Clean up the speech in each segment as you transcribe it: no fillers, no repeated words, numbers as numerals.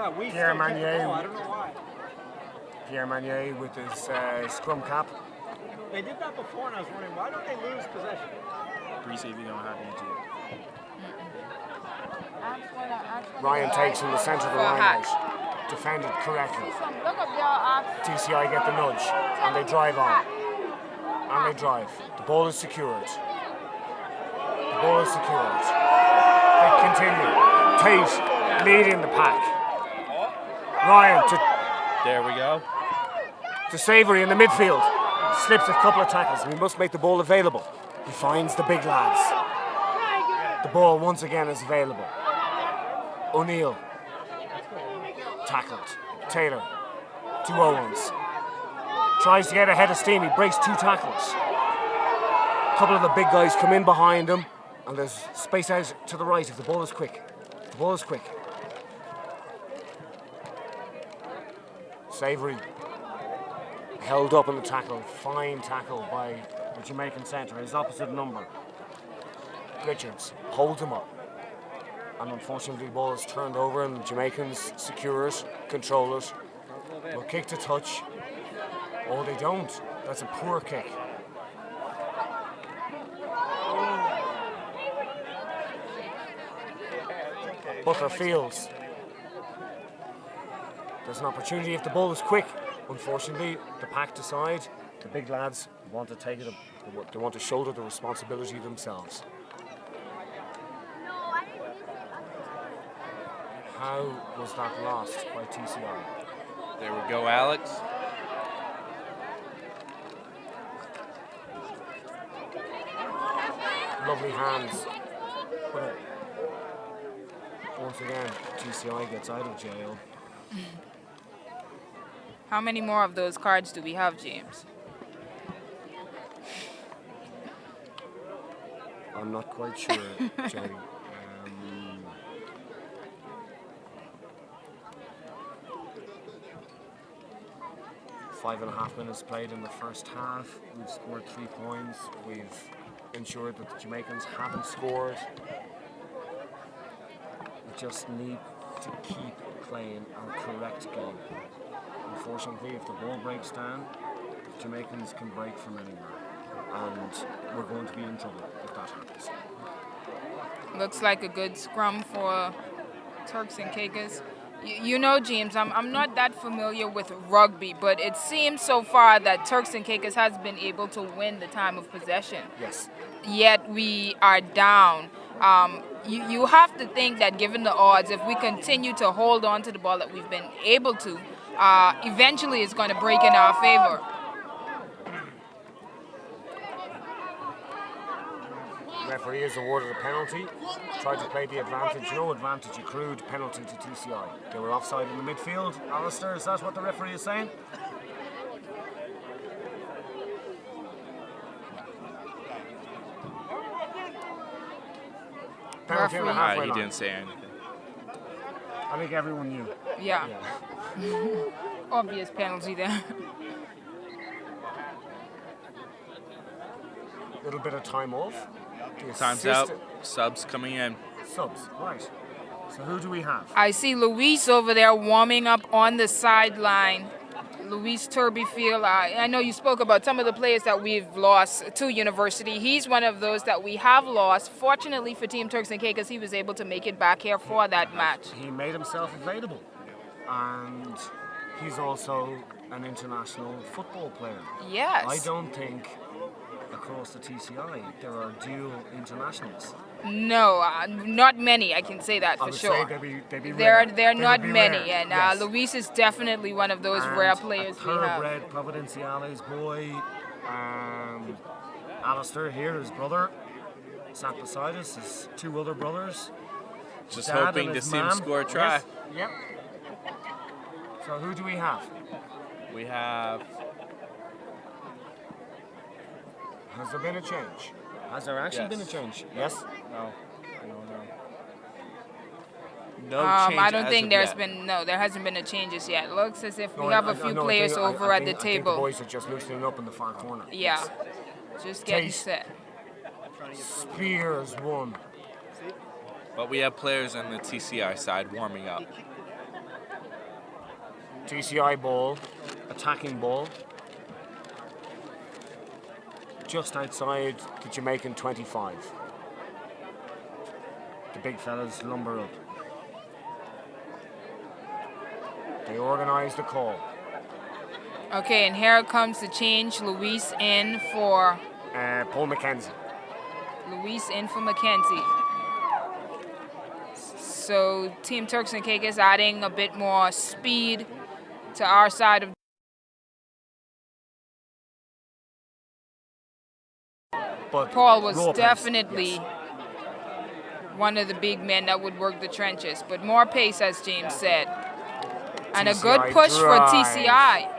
Pierre Manier. I don't know why. Pierre Manier with his scrum cap. They did that before, and I was wondering, why don't they lose possession? Appreciate you don't have EG. Ryan takes in the centre of the line out. Defended correctly. TCI get the nudge, and they drive on. And they drive. The ball is secured. The ball is secured. They continue. Tate leading the pack. Ryan to... There we go. To Savory in the midfield. Slips a couple of tackles. We must make the ball available. He finds the big lads. The ball once again is available. O'Neill. Tackled. Taylor. To Owens. Tries to get ahead of steam. He breaks 2 tackles. A couple of the big guys come in behind him. And there's space out to the right if the ball is quick. The ball is quick. Savory. Held up in the tackle. Fine tackle by the Jamaican centre. His opposite number. Richards holds him up. And unfortunately the ball is turned over and the Jamaicans secure it, control it. Will kick to touch. Oh, they don't. That's a poor kick. Butler Fields. There's an opportunity if the ball is quick. Unfortunately, the pack decide. The big lads want to take it. They want to shoulder the responsibility themselves. How was that lost by TCI? There we go, Alex. Lovely hands. But once again, TCI gets out of jail. How many more of those cards do we have, James? I'm not quite sure, Jenny. 5.5 minutes played in the first half. We've scored 3 points. We've ensured that the Jamaicans haven't scored. We just need to keep playing our correct game. Unfortunately, if the ball breaks down, the Jamaicans can break from anywhere. And we're going to be in trouble if that happens. Looks like a good scrum for Turks and Caicos. You know, James, I'm not that familiar with rugby, but it seems so far that Turks and Caicos has been able to win the time of possession. Yes. Yet we are down. You have to think that given the odds, if we continue to hold on to the ball that we've been able to, eventually it's going to break in our favor. Referee has awarded a penalty. Tried to play the advantage. No advantage accrued. Penalty to TCI. They were offside in the midfield. Alistair, is that what the referee is saying? Penalty on the halfway He line. didn't say anything. I think everyone knew. Yeah. Obvious penalty there. Little bit of time off. The Time's out. Subs coming in. Subs, right. So who do we have? I see Luis over there warming up on the sideline. Luis Turbyfield. I know you spoke about some of the players that we've lost to University. He's one of those that we have lost. Fortunately for Team Turks and Caicos, he was able to make it back here for that match. He made himself available. And he's also an international football player. Yes. I don't think across the TCI there are dual internationals. No, not many. I can say that for sure. I would say they'd be rare. They're not many, rare. and yes. Luis is definitely one of those rare players we have. Thoroughbred Providenciales boy, Alistair here, his brother, sat beside us. His 2 other brothers. Just Dad hoping and to his see him mom. score a try. Yes. Yep. So who do we have? We have. Has there been a change? Has there actually been a change? Yes? No. I don't think there hasn't been a change as yet. Looks as if we have a few players over at the table. I think the boys are just loosening up in the far corner. Yeah, just getting set. Spears won. But we have players on the TCI side warming up. TCI ball, attacking ball. Just outside the Jamaican 25. The big fellas lumber up. They organise the call. Okay, and here comes the change. Luis in for Paul McKenzie. Mackenzie. So Team Turks and Caicos adding a bit more speed to our side of. But Paul was raw pace, definitely yes. one of the big men that would work the trenches, but more pace, as James said. And a good TCI push for drive. TCI.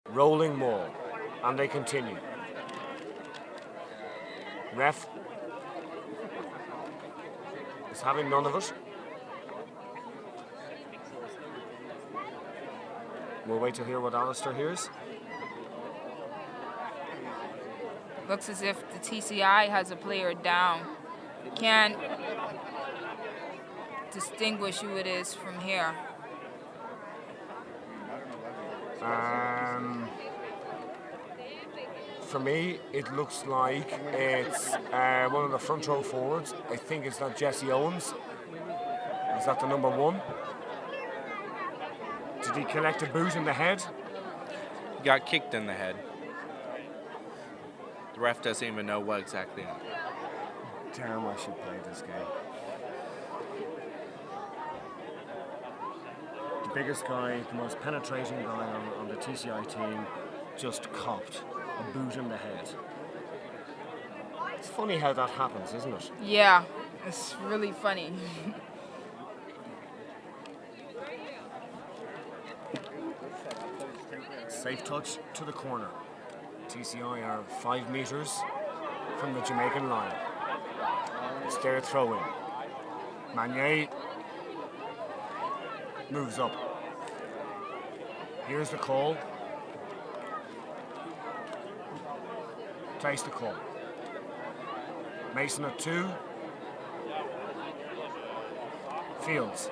Rolling maul, and they continue. Ref is having none of it. We'll wait to hear what Alistair hears. Looks as if the TCI has a player down. Can't distinguish who it is from here. For me, it looks like it's one of the front row forwards. I think it's not Jesse Owens. Is that the number 1? Did he collect a boot in the head? Got kicked in the head. The ref doesn't even know what exactly happened. Damn, I should play this game. The biggest guy, the most penetrating guy on the TCI team, just copped a boot in the head. It's funny how that happens, isn't it? Yeah, it's really funny. Safe touch to the corner. TCI are 5 meters from the Jamaican line. It's their throw-in. Manier moves up. Here's the call. Takes the call. Mason at 2. Fields.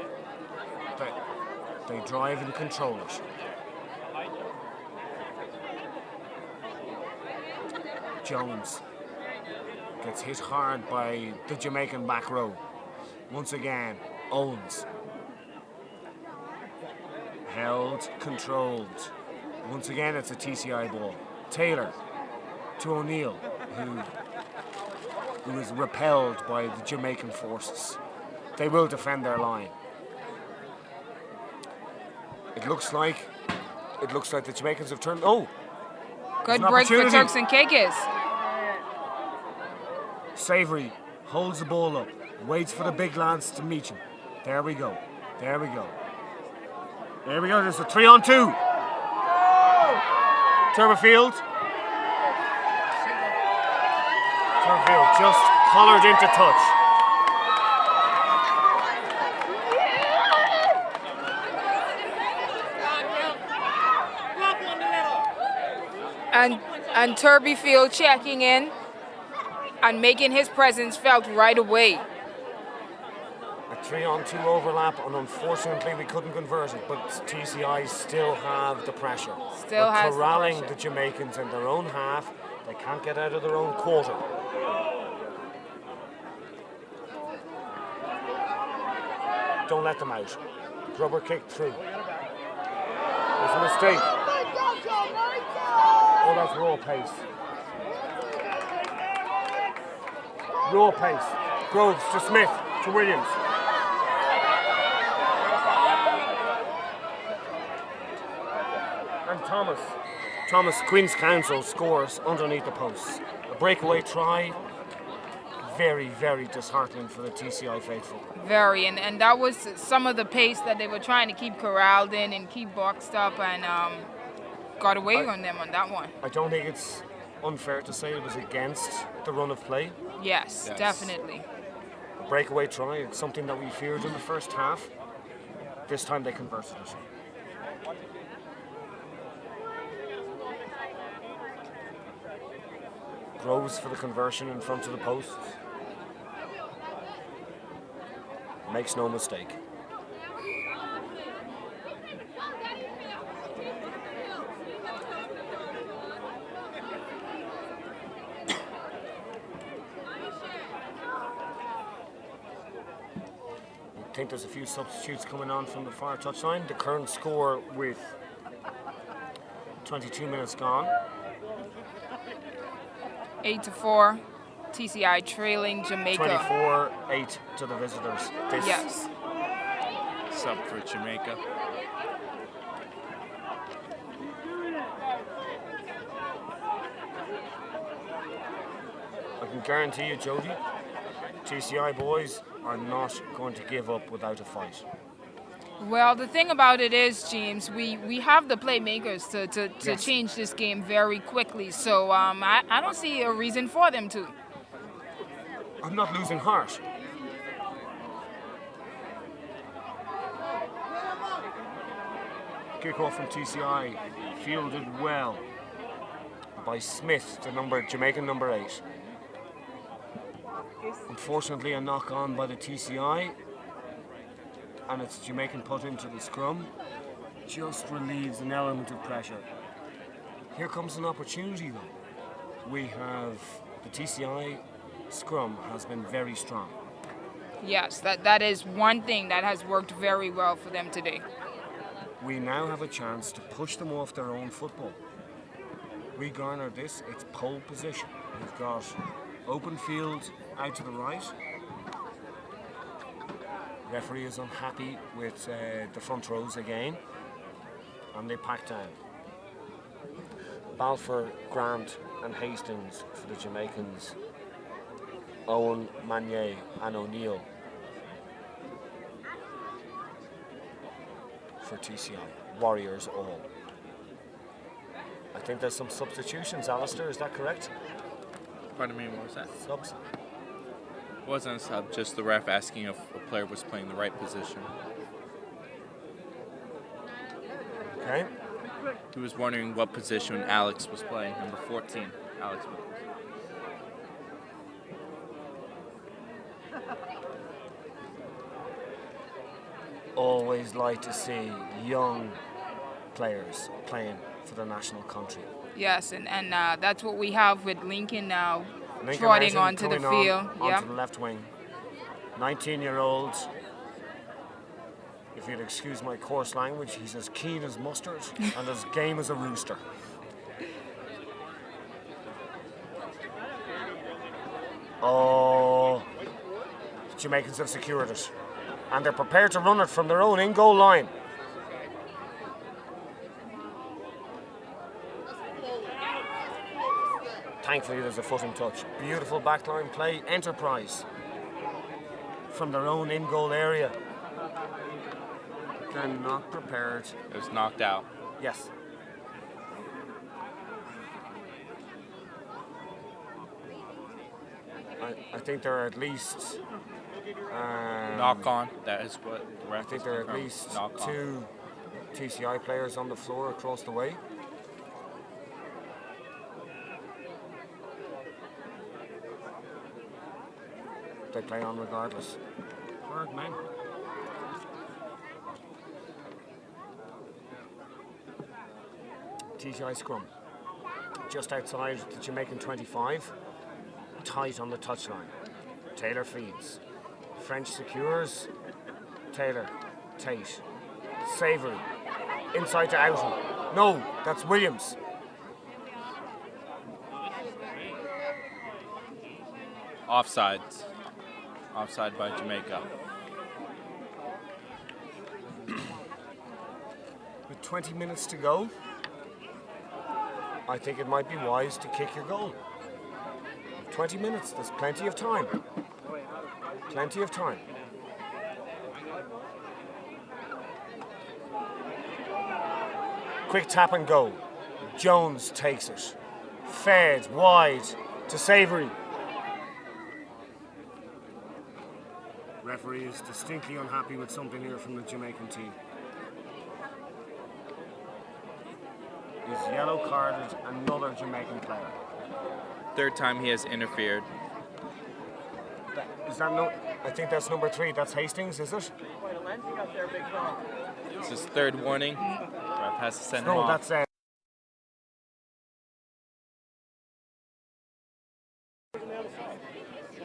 They drive and control it. Jones gets hit hard by the Jamaican back row. Once again, Owens. Held, controlled. Once again, it's a TCI ball. Taylor to O'Neill, who is repelled by the Jamaican forces. They will defend their line. It looks like the Jamaicans have turned. Oh, Good break for Turks and Caicos. Savory holds the ball up, waits for the big lads to meet him. There we go. There's a 3-on-2. Turberfield just collared into touch. And Turberfield checking in and making his presence felt right away. A 3-on-2 overlap, and unfortunately we couldn't convert it, but TCI still have the pressure. They're corralling the Jamaicans in their own half. They can't get out of their own quarter. Don't let them out. Rubber kick through. There's a mistake. Oh, that's raw pace. Raw pace. Groves to Smith to Williams. And Thomas, Queen's Counsel, scores underneath the posts. A breakaway try. Very, very disheartening for the TCI faithful. Very, and that was some of the pace that they were trying to keep corralled in and keep boxed up, and got away on them on that one. I don't think it's unfair to say it was against the run of play. Yes. Definitely. A breakaway try, it's something that we feared in the first half. This time they converted it. Groves for the conversion in front of the post. makes no mistake. I think there's a few substitutes coming on from the far touchline. The current score with 22 minutes gone. 8-4. TCI trailing Jamaica. 24-8 to the visitors. This Yes. Sub for Jamaica. I can guarantee you, Jody, TCI boys are not going to give up without a fight. Well, the thing about it is, James, we have the playmakers to Yes. change this game very quickly. So I don't see a reason for them to. I'm not losing heart. Kick-off from TCI, fielded well by Smith, the Jamaican number 8. Unfortunately, a knock on by the TCI, and it's Jamaican put into the scrum. Just relieves an element of pressure. Here comes an opportunity though. We have the TCI scrum has been very strong. Yes, that is one thing that has worked very well for them today. We now have a chance to push them off their own football. We garner this, it's pole position. We've got open field out to the right. Referee is unhappy with the front rows again, and they pack down. Balfour, Grant and Hastings for the Jamaicans. Owen, Manier and O'Neill for TCI. Warriors all. I think there's some substitutions, Alistair, is that correct? Pardon me, what was that? Subs? It wasn't a sub, just the ref asking if a player was playing the right position. Okay. He was wondering what position Alex was playing, number 14. Alex was. Always like to see young players playing for the national country. Yes, and that's what we have with Lincoln now, Lincoln trotting Martin onto the coming field. onto the left wing. 19-year-old. If you'd excuse my coarse language, he's as keen as mustard and as game as a rooster. Oh, the Jamaicans have secured it. And they're prepared to run it from their own in-goal line. Thankfully, there's a footing touch. Beautiful backline play. Enterprise from their own in-goal area. They're not prepared. It was knocked out. Yes. I think there are at least... Knock on. That is what the I ref think is there are at confirming. least Knock on. 2 TCI players on the floor across the way. They play on regardless. Word, man. TCI scrum. Just outside the Jamaican 25. Tight on the touchline. Taylor feeds. French secures. Taylor. Tate. Savory. Inside to Oughton. No, that's Williams. Offsides. Offside by Jamaica. With 20 minutes to go, I think it might be wise to kick your goal. 20 minutes, there's plenty of time. Plenty of time. Quick tap and go. Jones takes it. Fed wide to Savory. Referee is distinctly unhappy with something here from the Jamaican team. He's yellow carded another Jamaican player. Third time he has interfered. Is that no? I think that's number 3. That's Hastings, is it? Quite a lens you got there, big fella. It's his 3rd warning. Ref has to send him No, off. that's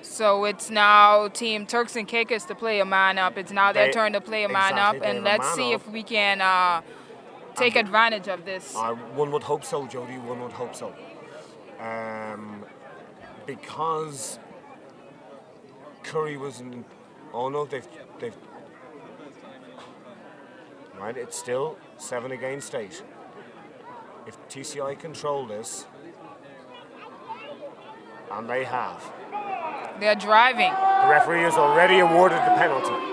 So it's now Team Turks and Caicos to play a man up. It's now their turn to play a man exactly, up, they and have a let's man see up. if we can take advantage of this. One would hope so, Jody. One would hope so. Because Curry was in. Oh no, they've. Right, it's still 7 against 8. If TCI control this, and they have, They're driving. the referee has already awarded the penalty.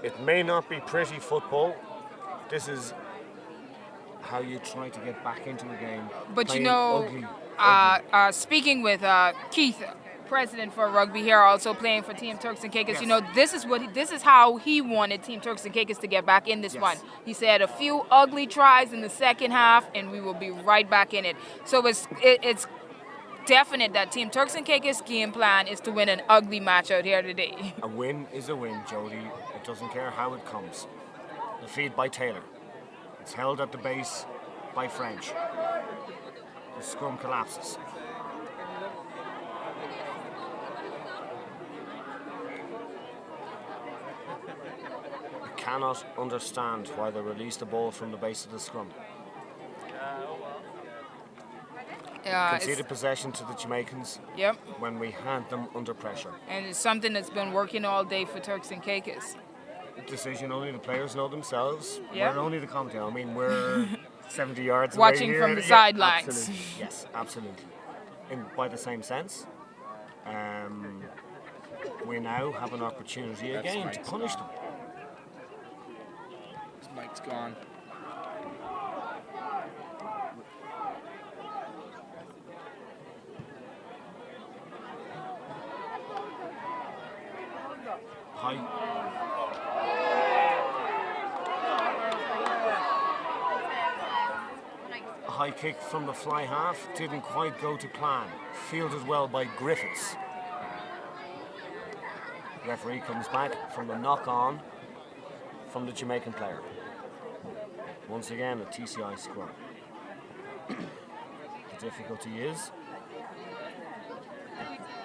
It may not be pretty football. This is how you try to get back into a game. But you playing know, ugly. speaking with Keith, president for rugby here, also playing for Team Turks and Caicos, Yes. you know, this is how he wanted Team Turks and Caicos to get back in this Yes. one. He said a few ugly tries in the second half, and we will be right back in it. So it's definite that Team Turks and Caicos' game plan is to win an ugly match out here today. A win is a win, Jody. It doesn't care how it comes. The feed by Taylor. It's held at the base by French. The scrum collapses. I cannot understand why they released the ball from the base of the scrum. Conceded possession to the Jamaicans Yep, when we had them under pressure. and it's something that's been working all day for Turks and Caicos. Decision only the players know themselves. Yeah. We're only the commentator. I mean, we're 70 yards Watching away here. from the Yeah, sidelines. Absolutely. Yes, absolutely. By the same sense, we now have an opportunity That's again to Mike's punish gone. them. Mike's gone. High kick from the fly half didn't quite go to plan. Fielded well by Griffiths. Referee comes back from the knock on from the Jamaican player. Once again, a TCI scrum. The difficulty is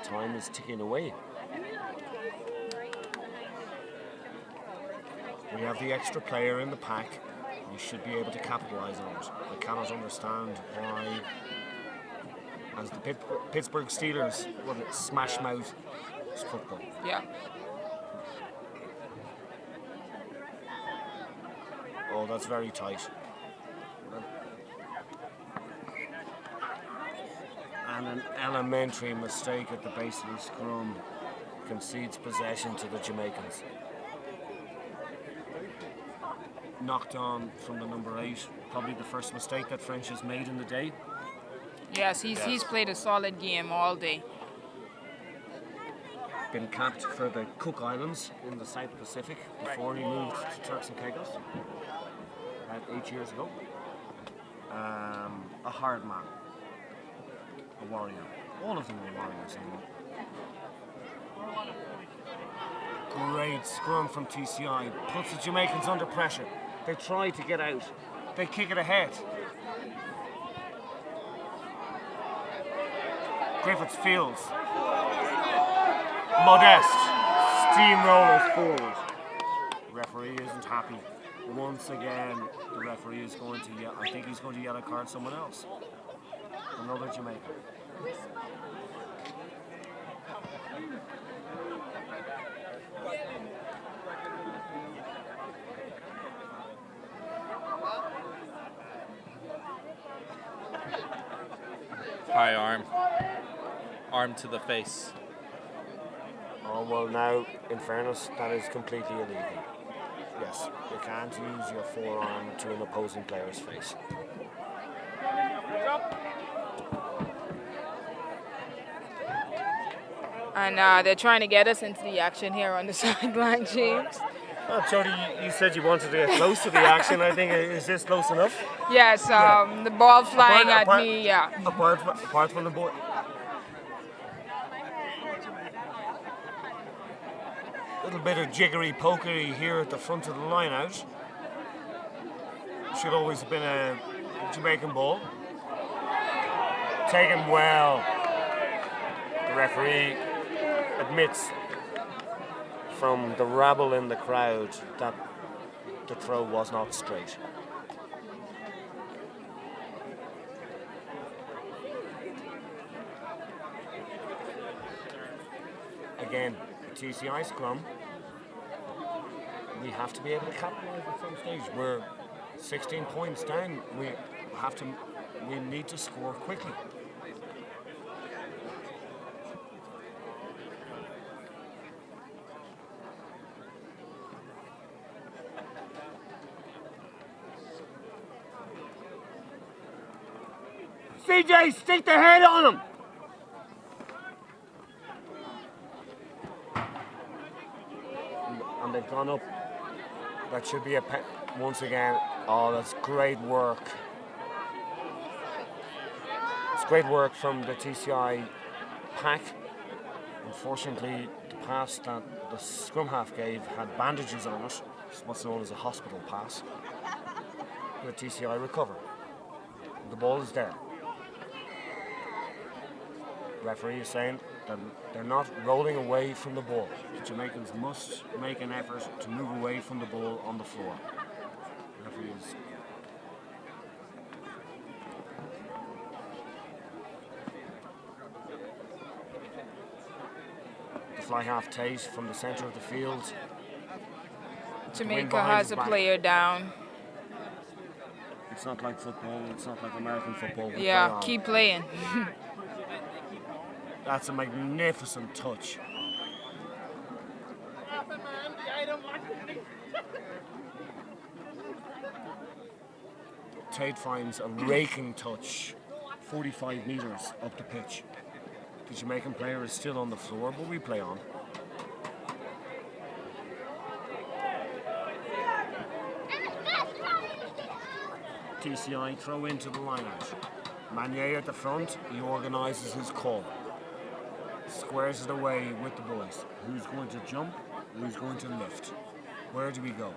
time is ticking away. We have the extra player in the pack. We should be able to capitalise on it. I cannot understand why, as the Pittsburgh Steelers, smash mouth football. Yeah. Oh, that's very tight. And an elementary mistake at the base of the scrum concedes possession to the Jamaicans. Knocked on from the number 8, probably the first mistake that French has made in the day. Yes, he's played a solid game all day. Been capped for the Cook Islands in the South Pacific before he moved to Turks and Caicos about 8 years ago. A hard man, a warrior. All of them were warriors. Great scrum from TCI, puts the Jamaicans under pressure. They try to get out. They kick it ahead. Griffiths fields. Modest steamrollers forward. The referee isn't happy. Once again, the referee is going to yell. I think he's going to yellow card someone else. Another Jamaican. High arm. Arm to the face. Oh, well, now, in fairness, that is completely illegal. Yes, you can't use your forearm to an opposing player's face. And they're trying to get us into the action here on the sideline, James. Jody, you said you wanted to get close to the action. I think is this close enough? Yes, the ball flying at me, yeah. Apart from the ball. Little bit of jiggery pokery here at the front of the line out. Should always have been a Jamaican ball. Taken well. The referee admits from the rabble in the crowd that the throw was not straight. Again, TCI scrum. We have to be able to capitalize at some stage. We're 16 points down. We need to score quickly. CJ, stick the head on him! And they've gone up. That should be once again. Oh, that's great work. It's great work from the TCI pack. Unfortunately, the pass that the scrum half gave had bandages on it. It's what's known as a hospital pass. The TCI recover. The ball is there. The referee is saying that they're not rolling away from the ball. The Jamaicans must make an effort to move away from the ball on the floor. The referee is the fly half Tate from the centre of the field. Jamaica has a player down. It's not like football, it's not like American football. Yeah, keep playing. That's a magnificent touch. Tate finds a raking touch, 45 metres up the pitch. The Jamaican player is still on the floor, but we play on. TCI throw into the line-out. Manier at the front, he organises his call. Squares it away with the boys. Who's going to jump? Who's going to lift? Where do we go?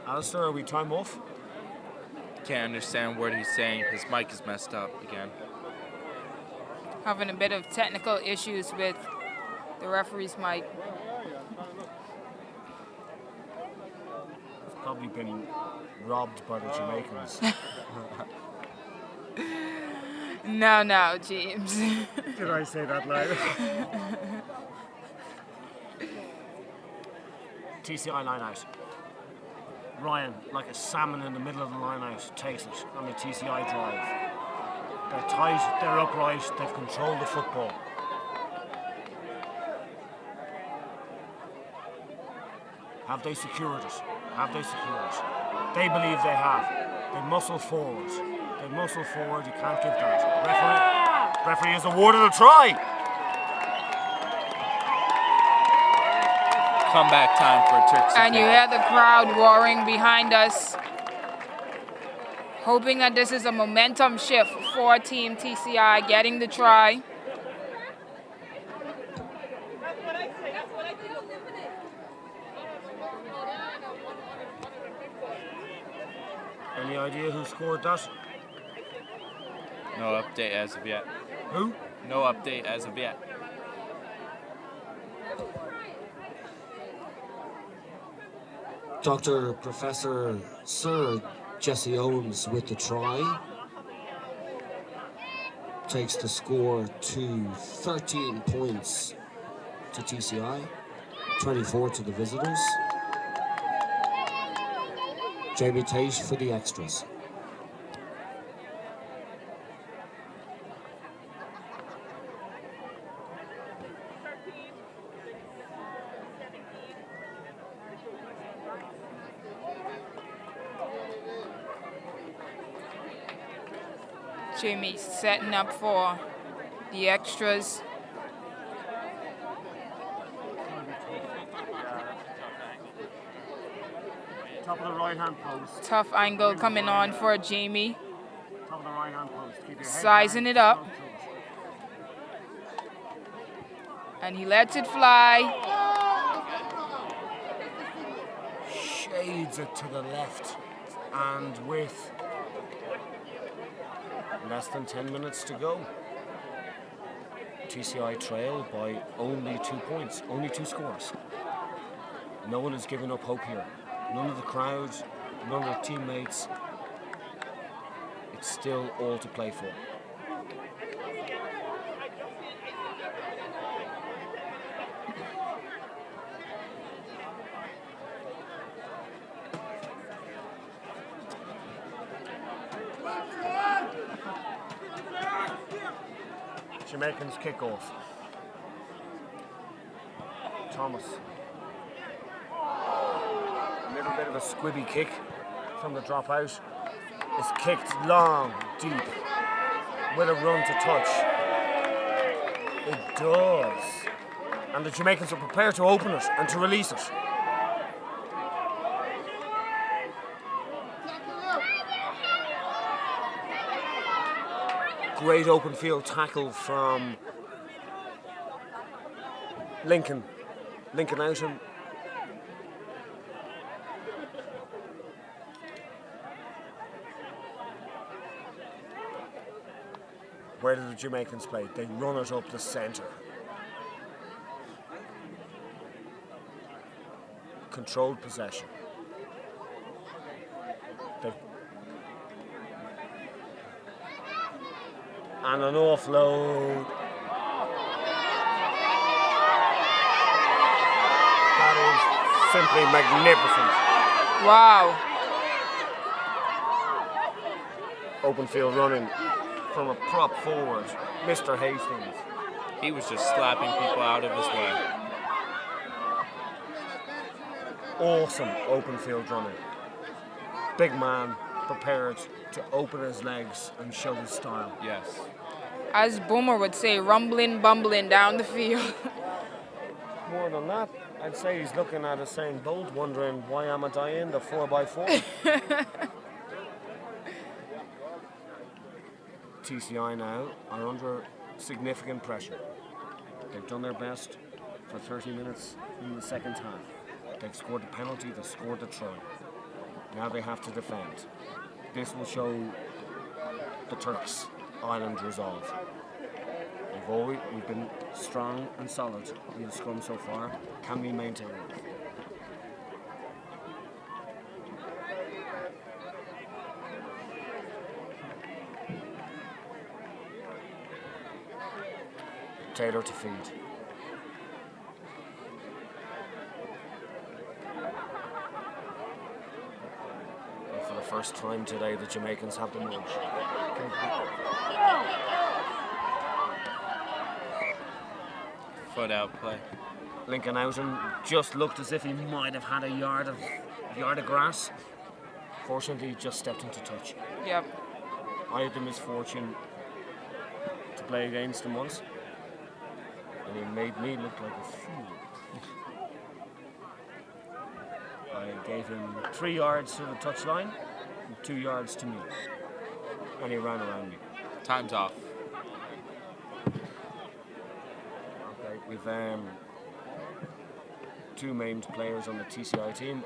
Alistair, are we time off? Can't understand what he's saying. His mic is messed up again. Having a bit of technical issues with the referee's mic. Probably been robbed by the Jamaicans. No, James. Did I say that loud? TCI line out. Ryan, like a salmon in the middle of the line out, takes it on the TCI drive. They're tight, they're upright, they've controlled the football. Have they secured it? Have they secured it? They believe they have. They muscle forward. They muscle forward, you can't give that. Referee is awarded a try. Comeback time for Turks. And you hear the crowd roaring behind us, hoping that this is a momentum shift for Team TCI getting the try. Any idea who scored that? No update as of yet. Who? No update as of yet. Dr. Professor Sir Jesse Owens with the try. Takes the score to 13 points to TCI, 24 to the visitors. Jamie Tate for the extras. Jamie setting up for the extras. Top of the right-hand post. Tough angle coming on for Jamie. Top of the right-hand post. Keep your head Sizing down, it up. stroke through it. And he lets it fly. Shades it to the left. And with less than 10 minutes to go, TCI trail by only 2 points, only 2 scores. No one has given up hope here. None of the crowd, none of the teammates. It's still all to play for. Jamaicans kick off. Thomas. A little bit of a squibby kick from the dropout. It's kicked long, deep, with a run to touch. It does. And the Jamaicans are prepared to open it and to release it. Great open field tackle from Lincoln. Lincoln out him. Where do the Jamaicans play? They run it up the centre. Controlled possession. And an offload. That is simply magnificent. Wow. Open field running from a prop forward, Mr. Hastings. He was just slapping people out of his way. Awesome open field running. Big man, prepared to open his legs and show his style. Yes. As Boomer would say, rumbling, bumbling down the field. More than that, I'd say he's looking at Usain Bolt, wondering why am I dying the 4x4. TCI now are under significant pressure. They've done their best for 30 minutes in the second half. They've scored the penalty, they've scored the try. Now they have to defend. This will show the Turks' island resolve. We've been strong and solid in the scrum so far. Can we maintain it? Taylor to feed. And for the first time today, the Jamaicans have the nudge. Foot out play. Lincoln Oughton just looked as if he might have had a yard of grass. Fortunately, he just stepped into touch. Yep. I had the misfortune to play against him once, and he made me look like a fool. I gave him 3 yards to the touchline and 2 yards to me, and he ran around me. Time's off. Okay, we've 2 maimed players on the TCI team.